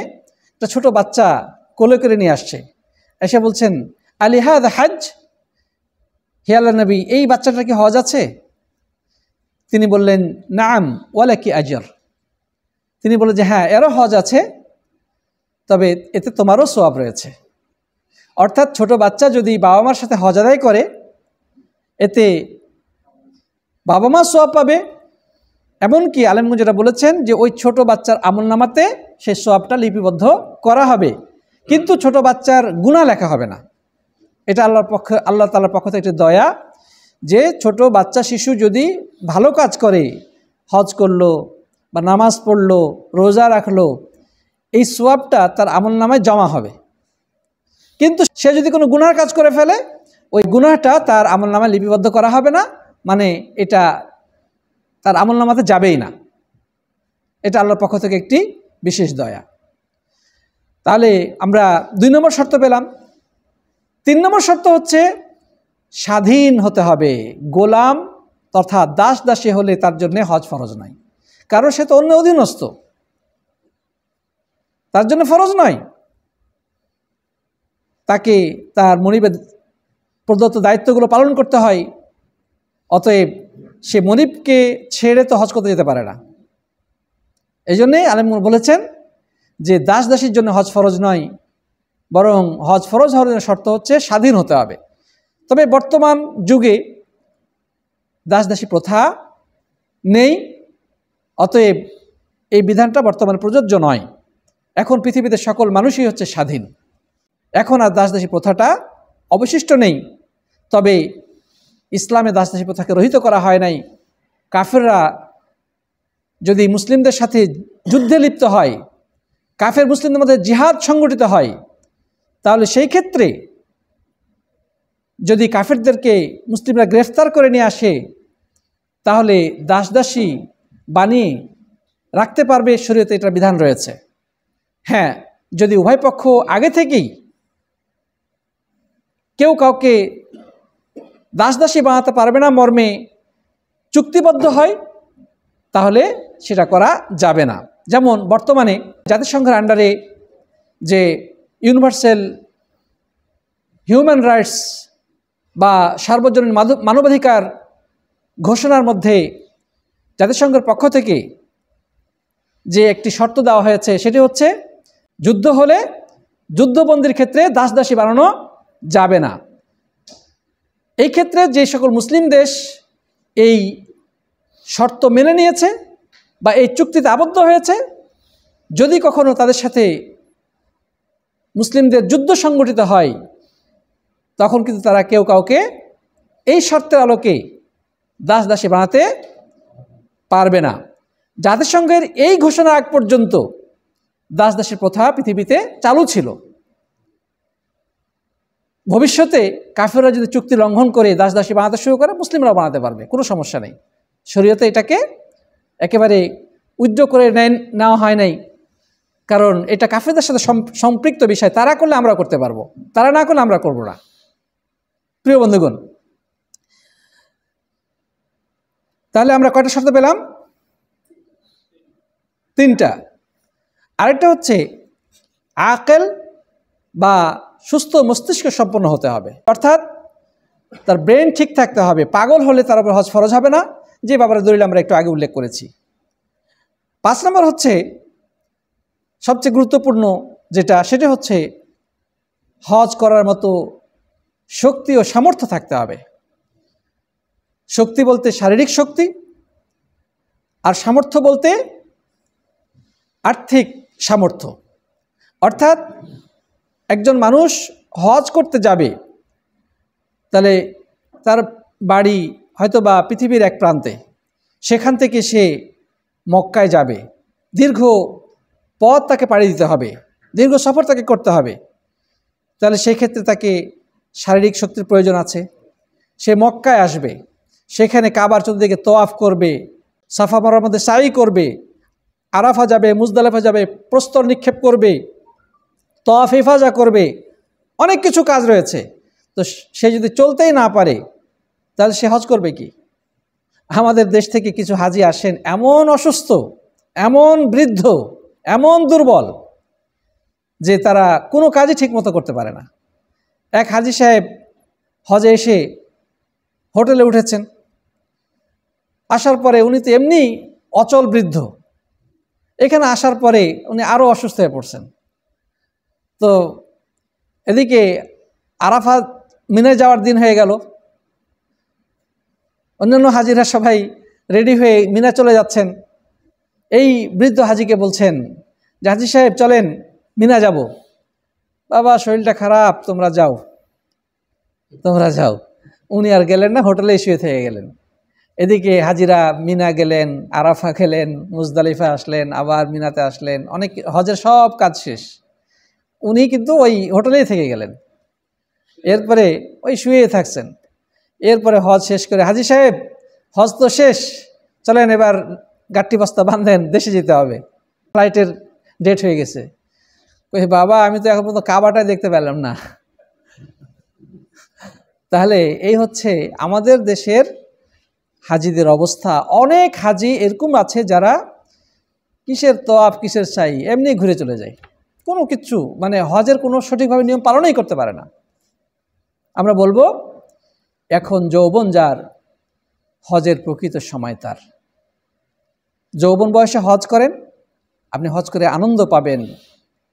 একটা ছোট বাচ্চা কোলে করে নিয়ে আসছে, এসে বলছেন, আলী হাযা হজ, হে আল্লাহর নবী, এই বাচ্চাটার কি হজ আছে? তিনি বললেন, নাম ওয়ালাকি আজর। তিনি বললেন যে হ্যাঁ, এরও হজ আছে, তবে এতে তোমারও সওয়াব রয়েছে। অর্থাৎ ছোট বাচ্চা যদি বাবা মার সাথে হজ আদায় করে, এতে বাবা মা সওয়াব পাবে, এমনকি আলেমগণ যেটা বলেছেন যে ওই ছোট বাচ্চার আমলনামাতে সেই সওয়াবটা লিপিবদ্ধ করা হবে, কিন্তু ছোট বাচ্চার গুনাহ লেখা হবে না। এটা আল্লাহ তাআলার পক্ষ থেকে একটি দয়া, যে ছোট বাচ্চা শিশু যদি ভালো কাজ করে, হজ করলো বা নামাজ পড়লো, রোজা রাখলো, এই সওয়াবটা তার আমলনামায় জমা হবে। কিন্তু সে যদি কোনো গুনার কাজ করে ফেলে, ওই গুনাহটা তার আমলনামায় লিপিবদ্ধ করা হবে না, মানে এটা তার আমলনামাতে যাবেই না। এটা আল্লাহর পক্ষ থেকে একটি বিশেষ দয়া। তাহলে আমরা 2 নম্বর শর্ত পেলাম। 3 নম্বর শর্ত হচ্ছে স্বাধীন হতে হবে। গোলাম তথা দাস দাসী হলে তার জন্য হজ ফরজ নয়, কারণ সে তো অন্য অধীনস্থ, তার জন্য ফরজ নয়। তাকে তার মনিবের প্রদত্ত দায়িত্বগুলো পালন করতে হয়। অতএব সে মনিবকে ছেড়ে তো হজ করতে যেতে পারে না। এই জন্যে আলেম বলেছেন যে দাস দাসীর জন্য হজ ফরজ নয়, বরং হজ ফরজ হওয়ার শর্ত হচ্ছে স্বাধীন হতে হবে। তবে বর্তমান যুগে দাস দাসী প্রথা নেই, অতএব এই বিধানটা বর্তমানে প্রযোজ্য নয়। এখন পৃথিবীতে সকল মানুষই হচ্ছে স্বাধীন। এখন আর দাস দাসী প্রথাটা অবশিষ্ট নেই। তবে ইসলামে দাস দাসী প্রথাকে রহিত করা হয় নাই। কাফেররা যদি মুসলিমদের সাথে যুদ্ধে লিপ্ত হয়, কাফের মুসলিমদের মধ্যে জিহাদ সংগঠিত হয়, তাহলে সেই ক্ষেত্রে যদি কাফেরদেরকে মুসলিমরা গ্রেফতার করে নিয়ে আসে, তাহলে দাস দাসী বানিয়ে রাখতে পারবে, শরীয়তে এটার বিধান রয়েছে। হ্যাঁ, যদি উভয় পক্ষ আগে থেকেই কেউ কাউকে দাস দাসী বানাতে পারবে না মর্মে চুক্তিবদ্ধ হয়, তাহলে সেটা করা যাবে না। যেমন বর্তমানে জাতিসংঘের আন্ডারে যে ইউনিভার্সাল হিউম্যান রাইটস বা সার্বজনীন মানবাধিকার ঘোষণার মধ্যে জাতিসংঘের পক্ষ থেকে যে একটি শর্ত দেওয়া হয়েছে, সেটি হচ্ছে যুদ্ধ হলে যুদ্ধবন্দির ক্ষেত্রে দাস দাসী বানানো যাবে না। এই ক্ষেত্রে যে সকল মুসলিম দেশ এই শর্ত মেনে নিয়েছে বা এই চুক্তিতে আবদ্ধ হয়েছে, যদি কখনো তাদের সাথে মুসলিমদের যুদ্ধ সংগঠিত হয়, তখন কিন্তু তারা কেউ কাউকে এই শর্তের আলোকে দাস দাসী বানাতে পারবে না। জাতিসংঘের এই ঘোষণা আগ পর্যন্ত দাস দাসীর প্রথা পৃথিবীতে চালু ছিল। ভবিষ্যতে কাফেররা যদি চুক্তি লঙ্ঘন করে দাস দাসী বানাতে শুরু করে, মুসলিমরাও বানাতে পারবে, কোনো সমস্যা নেই। শরীয়তে এটাকে একেবারে উইথড্র করে নেওয়া হয় নাই, কারণ এটা কাফেরদের সাথে সম্পৃক্ত বিষয়। তারা করলে আমরা করতে পারবো, তারা না করলে আমরা করব না। প্রিয় বন্ধুগণ, তাহলে আমরা কয়টা শর্ত পেলাম? 3টা। আরেকটা হচ্ছে আকেল বা সুস্থ মস্তিষ্ক সম্পন্ন হতে হবে, অর্থাৎ তার ব্রেন ঠিক থাকতে হবে। পাগল হলে তার উপর হজ ফরজ হবে না, যে ব্যাপারে দলিল আমরা একটু আগে উল্লেখ করেছি। 5 নম্বর হচ্ছে সবচেয়ে গুরুত্বপূর্ণ যেটা, সেটা হচ্ছে হজ করার মতো শক্তি ও সামর্থ্য থাকতে হবে। শক্তি বলতে শারীরিক শক্তি, আর সামর্থ্য বলতে আর্থিক সামর্থ্য। অর্থাৎ একজন মানুষ হজ করতে যাবে, তাহলে তার বাড়ি হয়তো বা পৃথিবীর এক প্রান্তে, সেখান থেকে সে মক্কায় যাবে, দীর্ঘ পথ তাকে পাড়ি দিতে হবে, দীর্ঘ সফর তাকে করতে হবে। তাহলে সেই ক্ষেত্রে তাকে শারীরিক শক্তির প্রয়োজন আছে। সে মক্কায় আসবে, সেখানে কাবার চতুর্দিকে তওয়াফ করবে, সাফা মারওয়ার মধ্যে সাই করবে, আরাফা যাবে, মুজদালিফা যাবে, প্রস্তর নিক্ষেপ করবে, তওয়াফ ইফাজা করবে, অনেক কিছু কাজ রয়েছে। তো সে যদি চলতেই না পারে, তাহলে সে হজ করবে কি? আমাদের দেশ থেকে কিছু হাজি আসেন এমন অসুস্থ, এমন বৃদ্ধ, এমন দুর্বল যে তারা কোনো কাজই ঠিকমতো করতে পারে না। এক হাজি সাহেব হজে এসে হোটেলে উঠেছেন, আসার পরে উনি তো এমনি অচল বৃদ্ধ, এখানে আসার পরে উনি আরও অসুস্থ হয়ে পড়ছেন। তো এদিকে আরাফা মিনায় যাওয়ার দিন হয়ে গেল, অন্যান্য হাজিরা সবাই রেডি হয়ে মিনা চলে যাচ্ছেন। এই বৃদ্ধ হাজিকে বলছেন যে, হাজি সাহেব চলেন মিনা যাব। বাবা শরীরটা খারাপ, তোমরা যাও। তোমরা যাও। উনি আর গেলেন না, হোটেলে শুয়ে থেকে গেলেন। এদিকে হাজিরা মিনা গেলেন, আরাফা গেলেন, মুজদালিফা আসলেন, আবার মিনাতে আসলেন, অনেক হজের সব কাজ শেষ, উনি কিন্তু ওই হোটেলেই থেকে গেলেন। এরপরে ওই শুয়ে থাকছেন। এরপরে হজ শেষ করে, হাজি সাহেব হজ তো শেষ, চলেন এবার গাট্টি বস্তা বাঁধেন, দেশে যেতে হবে, ফ্লাইটের ডেট হয়ে গেছে। ওই বাবা, আমি তো এখন পর্যন্ত কাবাটাই দেখতে পেলাম না। তাহলে এই হচ্ছে আমাদের দেশের হাজিদের অবস্থা। অনেক হাজি এরকম আছে যারা কিসের তওয়াফ কিসের চাই, এমনি ঘুরে চলে যায়, কোনো কিছু মানে হজের কোনো সঠিকভাবে নিয়ম পালনই করতে পারে না। আমরা বলবো এখন যৌবন যার, হজের প্রকৃত সময় তার। যৌবন বয়সে হজ করেন, আপনি হজ করে আনন্দ পাবেন,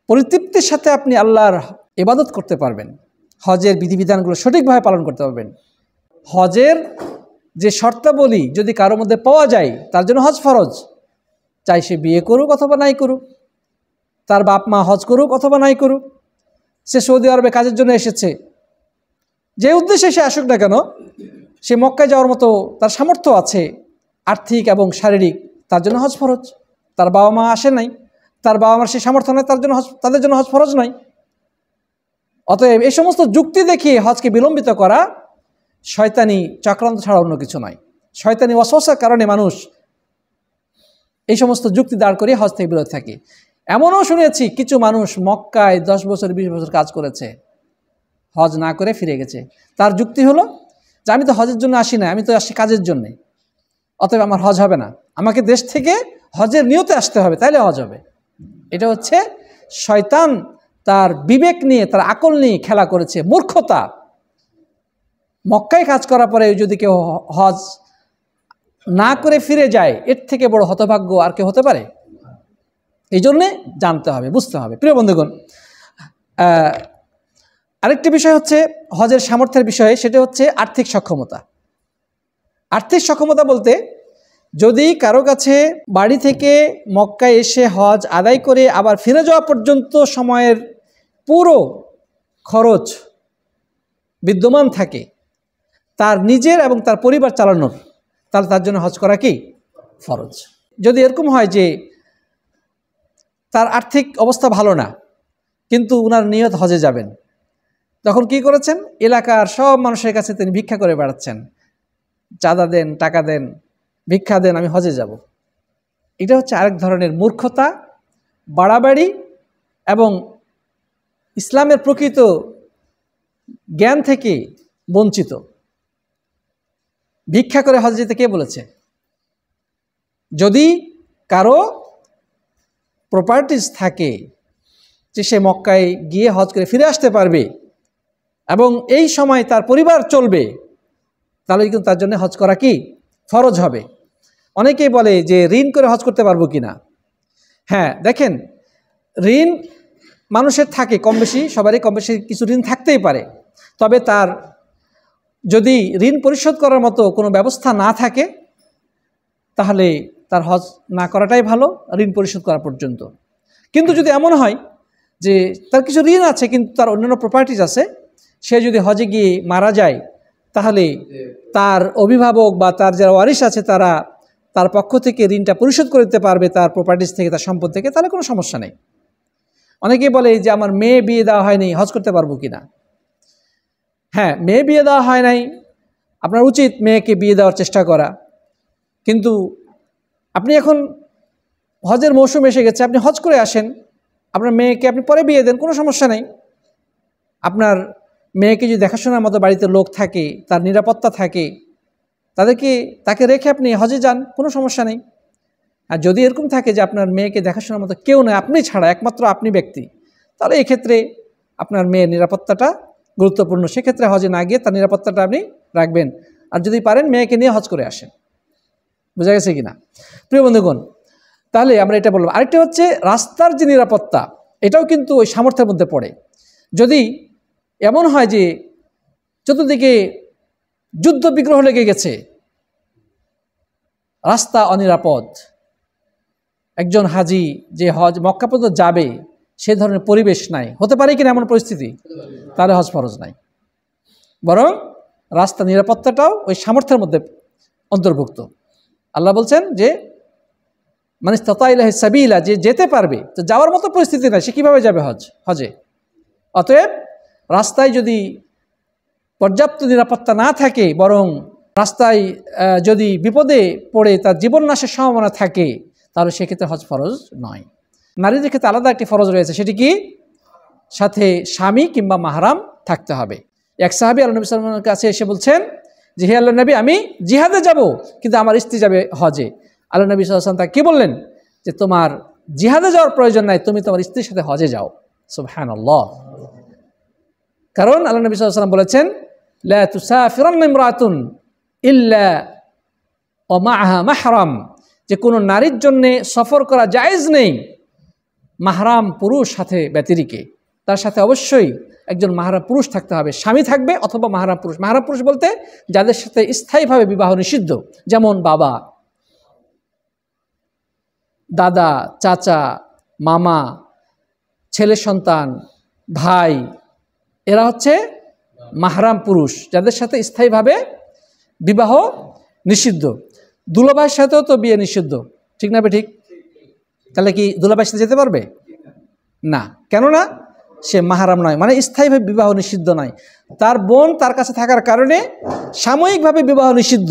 পরিতৃপ্তির সাথে আপনি আল্লাহর ইবাদত করতে পারবেন, হজের বিধিবিধানগুলো সঠিকভাবে পালন করতে পারবেন। হজের যে শর্তাবলী যদি কারোর মধ্যে পাওয়া যায়, তার জন্য হজ ফরজ। চাই সে বিয়ে করুক অথবা নাই করুক, তার বাপ মা হজ করুক অথবা নাই করুক, সে সৌদি আরবে কাজের জন্য এসেছে, যে উদ্দেশ্যে সে আসুক না কেন, সে মক্কায় যাওয়ার মতো তার সামর্থ্য আছে আর্থিক এবং শারীরিক, তার জন্য হজ ফরজ। তার বাবা মা আসে নাই, তার বাবা মার সে সামর্থ্য নয়, তাদের জন্য হজ ফরজ নয়। অতএব এই সমস্ত যুক্তি দেখিয়ে হজকে বিলম্বিত করা শয়তানি চক্রান্ত ছাড়া অন্য কিছু নয়। শয়তানি ওয়াসওয়াসার কারণে মানুষ এই সমস্ত যুক্তি দাঁড় করিয়ে হজ থেকে বিরত থাকে। এমনও শুনেছি কিছু মানুষ মক্কায় 10 বছর 20 বছর কাজ করেছে, হজ না করে ফিরে গেছে। তার যুক্তি হলো যে আমি তো হজের জন্য আসি না, আমি তো আসি কাজের জন্যে, অতএব আমার হজ হবে না, আমাকে দেশ থেকে হজের নিয়তে আসতে হবে, তাইলে হজ হবে। এটা হচ্ছে শয়তান তার বিবেক নিয়ে, তার আকল নিয়ে খেলা করেছে, মূর্খতা। মক্কায় কাজ করার পরে যদি কেউ হজ না করে ফিরে যায়, এর থেকে বড় হতভাগ্য আর কেউ হতে পারে? এই জন্যে জানতে হবে, বুঝতে হবে। প্রিয় বন্ধুগণ, আরেকটি বিষয় হচ্ছে হজের সামর্থ্যের বিষয়ে, সেটা হচ্ছে আর্থিক সক্ষমতা। আর্থিক সক্ষমতা বলতে, যদি কারো কাছে বাড়ি থেকে মক্কায় এসে হজ আদায় করে আবার ফিরে যাওয়া পর্যন্ত সময়ের পুরো খরচ বিদ্যমান থাকে তার নিজের এবং তার পরিবার চালানোর, তাহলে তার জন্য হজ করা কি ফরজ। যদি এরকম হয় যে তার আর্থিক অবস্থা ভালো না, কিন্তু উনার নিয়ত হজে যাবেন, তখন কি করেছেন, এলাকার সব মানুষের কাছে তিনি ভিক্ষা করে বেড়াচ্ছেন, চাঁদা দেন, টাকা দেন, ভিক্ষা দেন, আমি হজে যাব। এটা হচ্ছে আরেক ধরনের মূর্খতা, বাড়াবাড়ি এবং ইসলামের প্রকৃত জ্ঞান থেকে বঞ্চিত। ভিক্ষা করে হজ যেতে কে বলেছে? যদি কারো প্রপার্টিজ থাকে যে সে মক্কায় গিয়ে হজ করে ফিরে আসতে পারবে এবং এই সময় তার পরিবার চলবে, তাহলে কিন্তু তার জন্য হজ করা কি ফরজ হবে। অনেকেই বলে যে ঋণ করে হজ করতে পারবো কি না। হ্যাঁ, দেখেন, ঋণ মানুষের থাকে কম বেশি, সবারই কম বেশি কিছু ঋণ থাকতেই পারে। তবে তার যদি ঋণ পরিশোধ করার মতো কোনো ব্যবস্থা না থাকে, তাহলে তার হজ না করাটাই ভালো, ঋণ পরিশোধ করা পর্যন্ত। কিন্তু যদি এমন হয় যে তার কিছু ঋণ আছে কিন্তু তার অন্যান্য প্রপার্টিজ আছে, সে যদি হজে গিয়ে মারা যায়, তাহলে তার অভিভাবক বা তার যারা ওয়ারিশ আছে তারা তার পক্ষ থেকে ঋণটা পরিশোধ করে দিতে পারবে তার প্রপার্টিজ থেকে, তার সম্পদ থেকে, তাহলে কোনো সমস্যা নেই। অনেকেই বলে যে আমার মেয়ে বিয়ে দেওয়া হয়নি, হজ করতে পারবো কি না। হ্যাঁ, মেয়ে বিয়ে দেওয়া হয় নাই, আপনার উচিত মেয়েকে বিয়ে দেওয়ার চেষ্টা করা, কিন্তু আপনি এখন হজের মৌসুম এসে গেছে, আপনি হজ করে আসেন, আপনার মেয়েকে আপনি পরে বিয়ে দেন, কোনো সমস্যা নেই। আপনার মেয়েকে যদি দেখাশোনার মতো বাড়িতে লোক থাকে, তার নিরাপত্তা থাকে, তাকে রেখে আপনি হজে যান, কোনো সমস্যা নেই। আর যদি এরকম থাকে যে আপনার মেয়েকে দেখাশোনার মতো কেউ নয়, আপনি ছাড়া একমাত্র আপনি ব্যক্তি, তাহলে এক্ষেত্রে আপনার মেয়ের নিরাপত্তাটা গুরুত্বপূর্ণ। সেক্ষেত্রে হজে না গিয়ে তার নিরাপত্তাটা আপনি রাখবেন, আর যদি পারেন মেয়েকে নিয়ে হজ করে আসেন। বোঝা গেছে কিনা প্রিয় বন্ধুগণ? তাহলে আমরা এটা বললাম। আরেকটা হচ্ছে রাস্তার যে নিরাপত্তা, এটাও কিন্তু ওই সামর্থ্যের মধ্যে পড়ে। যদি এমন হয় যে চতুর্দিকে যুদ্ধ বিগ্রহ লেগে গেছে, রাস্তা অনিরাপদ, একজন হাজি যে হজ মক্কা পর্যন্ত যাবে সে ধরনের পরিবেশ নাই, হতে পারে কিনা এমন পরিস্থিতি, তাহলে হজ ফরজ নাই। বরং রাস্তা নিরাপত্তাটাও ওই সামর্থ্যের মধ্যে অন্তর্ভুক্ত। আল্লাহ বলছেন যে মানে ইসতাতা ইলাইহি সাবিলা, যে যেতে পারবে, তো যাওয়ার মতো পরিস্থিতি নাই, সে কীভাবে যাবে হজে? অতএব রাস্তায় যদি পর্যাপ্ত নিরাপত্তা না থাকে, বরং রাস্তায় যদি বিপদে পড়ে তার জীবন নাশের সম্ভাবনা থাকে, তাহলে সেক্ষেত্রে হজ ফরজ নয়। নারীদের ক্ষেত্রে আলাদা একটি ফরজ রয়েছে, সেটি কি? সাথে স্বামী কিংবা মাহরাম থাকতে হবে। এক সাহাবী আল্লাহ নবী সাল্লাল্লাহু আলাইহি ওয়াসাল্লামের কাছে এসে বলছেন যে, হে আল্লাহর নবী, আমি জিহাদে যাব, কিন্তু আমার স্ত্রী যাবে হজে। আল্লাহ নবী সাল্লাল্লাহু আলাইহি ওয়াসাল্লাম তাকে কি বললেন? যে তোমার জিহাদে যাওয়ার প্রয়োজন নাই, তুমি তোমার স্ত্রীর সাথে হজে যাও। সুবহানাল্লাহ। কারণ আল্লাহ নবী সাল্লাল্লাহু আলাইহি ওয়াসাল্লাম বলেছেন, লা তুসাফিরান্না ইমরাতুন ইল্লা ওয়া মা'আহা মাহরাম, যে কোনো নারীর জন্য সফর করা জায়েজ নেই মাহরাম পুরুষ সাথে ব্যতিরিকে। তার সাথে অবশ্যই একজন মাহরাম পুরুষ থাকতে হবে, স্বামী থাকবে অথবা মাহরাম পুরুষ। মাহরাম পুরুষ বলতে যাদের সাথে স্থায়ীভাবে বিবাহ নিষিদ্ধ, যেমন বাবা, দাদা, চাচা, মামা, ছেলে সন্তান, ভাই, এরা হচ্ছে মাহরাম পুরুষ, যাদের সাথে স্থায়ীভাবে বিবাহ নিষিদ্ধ। দুলাভাইয়ের সাথেও তো বিয়ে নিষিদ্ধ, ঠিক না? ঠিক। তাহলে কি দুলাভাইয়ের সাথে যেতে পারবে না? কেননা সে মাহরাম নয়, মানে স্থায়ীভাবে বিবাহ নিষিদ্ধ নয়। তার বোন তার কাছে থাকার কারণে সাময়িকভাবে বিবাহ নিষিদ্ধ,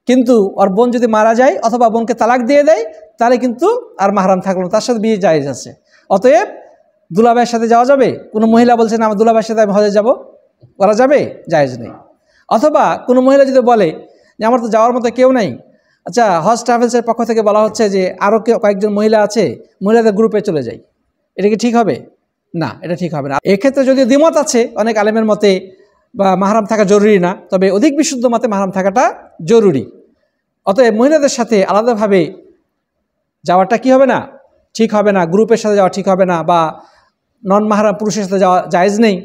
কিন্তু ওর বোন যদি মারা যায় অথবা বোনকে তালাক দিয়ে দেয়, তাহলে কিন্তু আর মাহরাম থাকলো না, তার সাথে বিয়ে জায়েজ আছে। অতএব দুলাভাইয়ের সাথে যাওয়া যাবে। কোনো মহিলা বলছে না আমার দুলাভাইয়ের সাথে আমি হজে যাব, করা যাবে? জায়েজ নেই। অথবা কোনো মহিলা যদি বলে যে আমার তো যাওয়ার মতো কেউ নাই, আচ্ছা হজ ট্রাভেলসের পক্ষ থেকে বলা হচ্ছে যে আরও কয়েকজন মহিলা আছে, মহিলাদের গ্রুপে চলে যাই, এটা কি ঠিক হবে? না, এটা ঠিক হবে না। এক্ষেত্রে যদি দ্বিমত আছে অনেক আলেমের মতে, বা মাহরাম থাকা জরুরি না, তবে অধিক বিশুদ্ধ মতে মাহরাম থাকাটা জরুরি। অতএব মহিলাদের সাথে আলাদাভাবে যাওয়াটা কি হবে না? ঠিক হবে না। গ্রুপের সাথে যাওয়া ঠিক হবে না, বা নন মাহরাম পুরুষের সাথে যাওয়া জায়েজ নেই,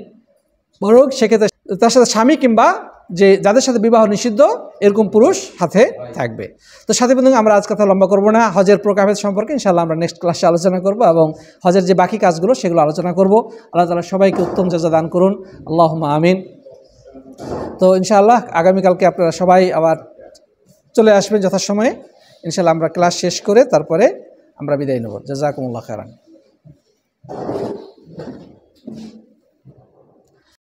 বরং সেক্ষেত্রে তার সাথে স্বামী কিংবা যে যাদের সাথে বিবাহ নিষিদ্ধ এরকম পুরুষ সাথে থাকবে। তো সাথে বন্ধু, আমরা আজ কথা লম্বা করব না, হজের প্রকারভেদ সম্পর্কে ইনশাআল্লাহ আমরা নেক্সট ক্লাসে আলোচনা করব, এবং হজের যে বাকি কাজগুলো সেগুলো আলোচনা করব। আল্লাহ তাআলা সবাইকে উত্তম জাযা দান করুন, আল্লাহুম্মা আমিন। তো ইনশাআল্লাহ আগামীকালকে আপনারা সবাই আবার চলে আসবেন যথাসময়ে। ইনশাআল্লাহ আমরা ক্লাস শেষ করে তারপরে আমরা বিদায় নেব। জাযাকুমুল্লাহ খাইরান।